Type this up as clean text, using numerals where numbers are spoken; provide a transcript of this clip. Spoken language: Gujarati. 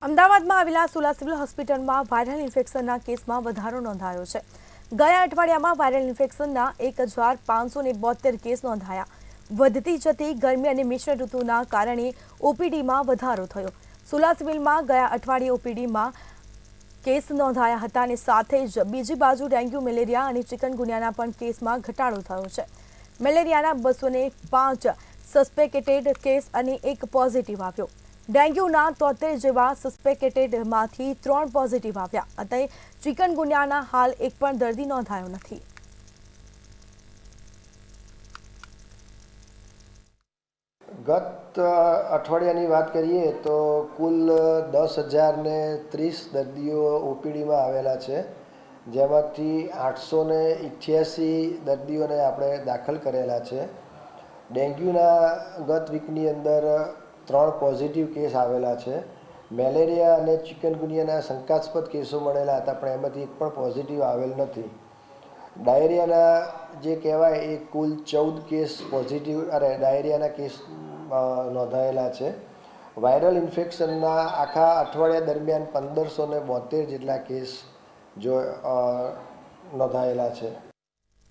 અમદાવાદમાં આવેલા સુલા સિવિલ હોસ્પિટલમાં વાયરલ ઇન્ફેક્શનના કેસમાં વધારો નોંધાયો છે। ગયા અઠવાડિયામાં વાયરલ ઇન્ફેક્શનના 1572 કેસ નોંધાયા। વધતી જતી ગરમી અને મિશ્ર ઋતુના કારણે ઓપીડીમાં વધારો થયો। સુલા સિવિલમાં ગયા અઠવાડિયે ઓપીડીમાં કેસ નોંધાયા હતા અને સાથે જ બીજી બાજુ ડેન્ગ્યુ, મેલેરિયા અને ચિકનગુનિયાના પણ કેસમાં ઘટાડો થયો છે। મેલેરિયાના 205 સસ્પેક્ટેડ કેસ અને 1 પોઝિટિવ આવ્યો। ડેન્ગ્યુના 73 જેવા સસ્પેક્ટેડમાંથી 3 પોઝિટિવ આવ્યા અને ચિકનગુનિયાના હાલ એક પણ દર્દી નોંધાયો નથી। ગત અઠવાડિયાની વાત કરીએ તો કુલ 10,030 દર્દીઓ ઓપીડીમાં આવેલા છે, જેમાંથી 888 દર્દીઓને આપણે દાખલ કરેલા છે। ડેન્ગ્યુના ગત વીકની અંદર 3 પોઝિટિવ કેસ આવેલા છે। મેલેરિયા અને ચિકનગુનિયાના શંકાસ્પદ કેસો મળેલા હતા, પણ એમાંથી એક પણ પોઝિટિવ આવેલ નથી। ડાયરિયાના જે કહેવાય એ કુલ 14 કેસ પોઝિટિવ ડાયરિયાના કેસ નોંધાયેલા છે। વાયરલ ઇન્ફેક્શનના આખા અઠવાડિયા દરમિયાન 1572 જેટલા કેસ નોંધાયેલા છે।